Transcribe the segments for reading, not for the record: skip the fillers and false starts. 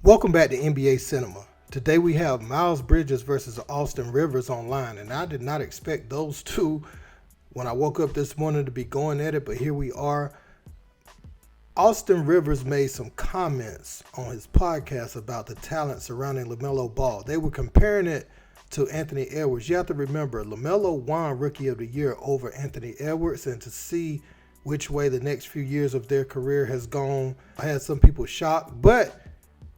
Welcome back to NBA Cinema. Today we have Miles Bridges versus Austin Rivers online, and I did not expect those two when I woke up this morning to be going at it, but here we are. Austin Rivers made some comments on his podcast about the talent surrounding Lamelo Ball. They were comparing it to Anthony Edwards. You have to remember, Lamelo won Rookie of the Year over Anthony Edwards, and to see which way the next few years of their career has gone, I had some people shocked, but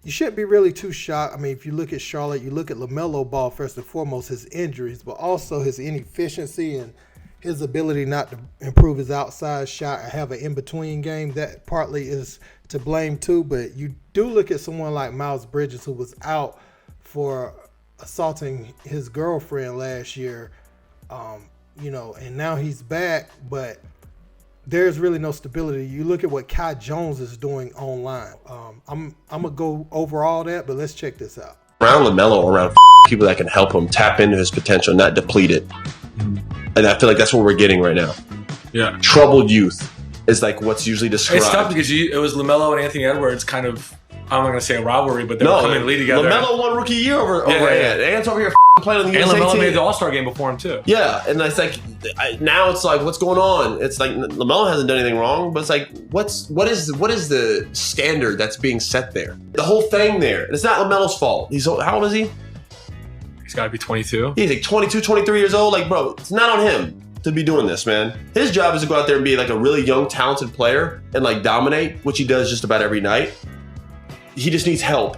you shouldn't be really too shocked. I mean, if you look at Charlotte, you look at Lamelo Ball, first and foremost, his injuries, but also his inefficiency and his ability not to improve his outside shot or have an in-between game. That partly is to blame too, but you do look at someone like Miles Bridges, who was out for assaulting his girlfriend last year, and now he's back, but there's really no stability. You look at what Kai Jones is doing online. I'm going to go over all that, but let's check this out. Around LaMelo, around people that can help him tap into his potential, not deplete it. And I feel like that's what we're getting right now. Yeah. Troubled youth is like what's usually described. It's tough because it was LaMelo and Anthony Edwards kind of, I'm not going to say a rivalry, but they were coming to lead together. LaMelo won Rookie Year over Ant. Ant's over here playing on the USA team. And LaMelo made the All-Star game before him too. Yeah, and it's like, now it's like, what's going on? It's like, LaMelo hasn't done anything wrong, but it's like, what is the standard that's being set there? The whole thing there. And it's not LaMelo's fault. How old is he? He's got to be 22. He's like 22, 23 years old. Like, bro, it's not on him to be doing this, man. His job is to go out there and be like a really young, talented player and like dominate, which he does just about every night. He just needs help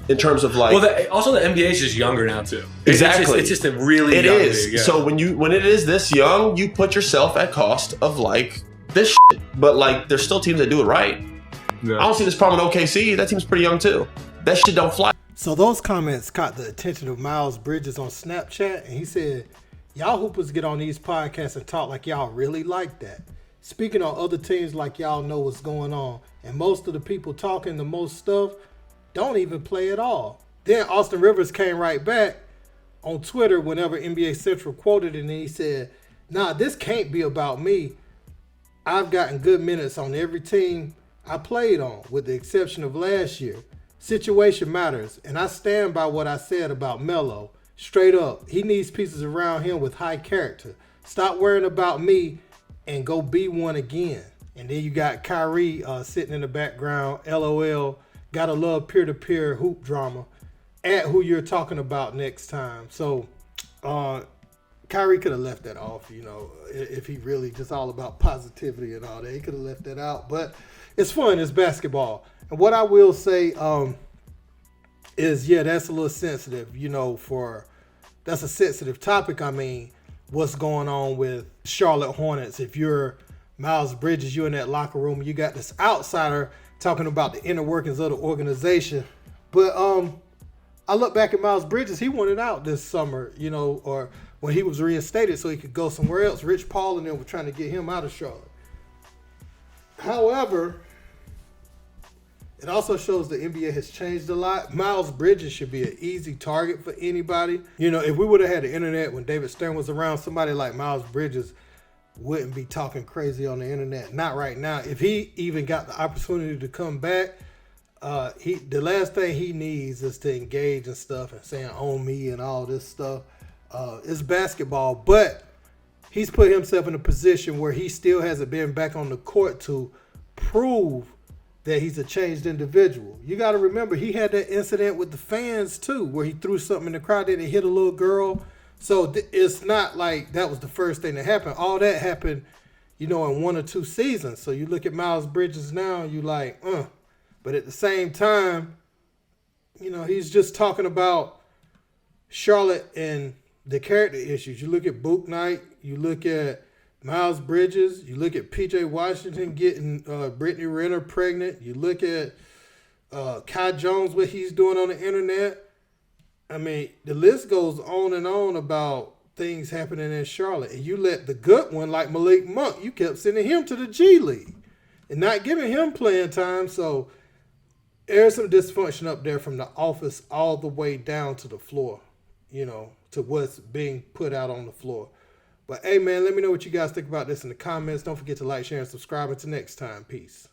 in terms of like. Well, also the NBA is just younger now too. Exactly, it's just a really. It young is. league, yeah. So when it is this young, you put yourself at cost of like this shit. But like, there's still teams that do it right. Yeah. I don't see this problem in OKC. That team's pretty young too. That shit don't fly. So those comments caught the attention of Miles Bridges on Snapchat, and he said, "Y'all hoopers get on these podcasts and talk like y'all really like that. Speaking on other teams like y'all know what's going on, and most of the people talking the most stuff don't even play at all." Then Austin Rivers came right back on Twitter whenever NBA Central quoted it, and he said, "Nah, this can't be about me. I've gotten good minutes on every team I played on, with the exception of last year. Situation matters, and I stand by what I said about Melo. Straight up, he needs pieces around him with high character. Stop worrying about me and go be one again." And then you got Kyrie sitting in the background, LOL, gotta love peer-to-peer hoop drama. At who you're talking about next time. So Kyrie could have left that off, if he really just all about positivity and all that. He could have left that out, but it's fun, it's basketball. And what I will say is, that's a little sensitive, that's a sensitive topic. I mean, what's going on with Charlotte Hornets? If you're Miles Bridges, you're in that locker room, you got this outsider talking about the inner workings of the organization. But I look back at Miles Bridges, he wanted out this summer, or when he was reinstated so he could go somewhere else. Rich Paul and them were trying to get him out of Charlotte. However, it also shows the NBA has changed a lot. Miles Bridges should be an easy target for anybody. If we would have had the internet when David Stern was around, somebody like Miles Bridges wouldn't be talking crazy on the internet. Not right now. If he even got the opportunity to come back, the last thing he needs is to engage and stuff and saying "own me" and all this stuff. It's basketball, but he's put himself in a position where he still hasn't been back on the court to prove that he's a changed individual. You got to remember, he had that incident with the fans too, where he threw something in the crowd and it hit a little girl. So it's not like that was the first thing that happened. All that happened, in 1 or 2 seasons. So you look at Miles Bridges now, you like, But at the same time, he's just talking about Charlotte and the character issues. You look at Book Knight, you look at Miles Bridges, you look at P.J. Washington getting Brittany Renner pregnant, you look at Kai Jones, what he's doing on the internet. I mean, the list goes on and on about things happening in Charlotte. And you let the good one, like Malik Monk, you kept sending him to the G League and not giving him playing time. So there's some dysfunction up there from the office all the way down to the floor, to what's being put out on the floor. But hey, man, let me know what you guys think about this in the comments. Don't forget to like, share, and subscribe. Until next time, peace.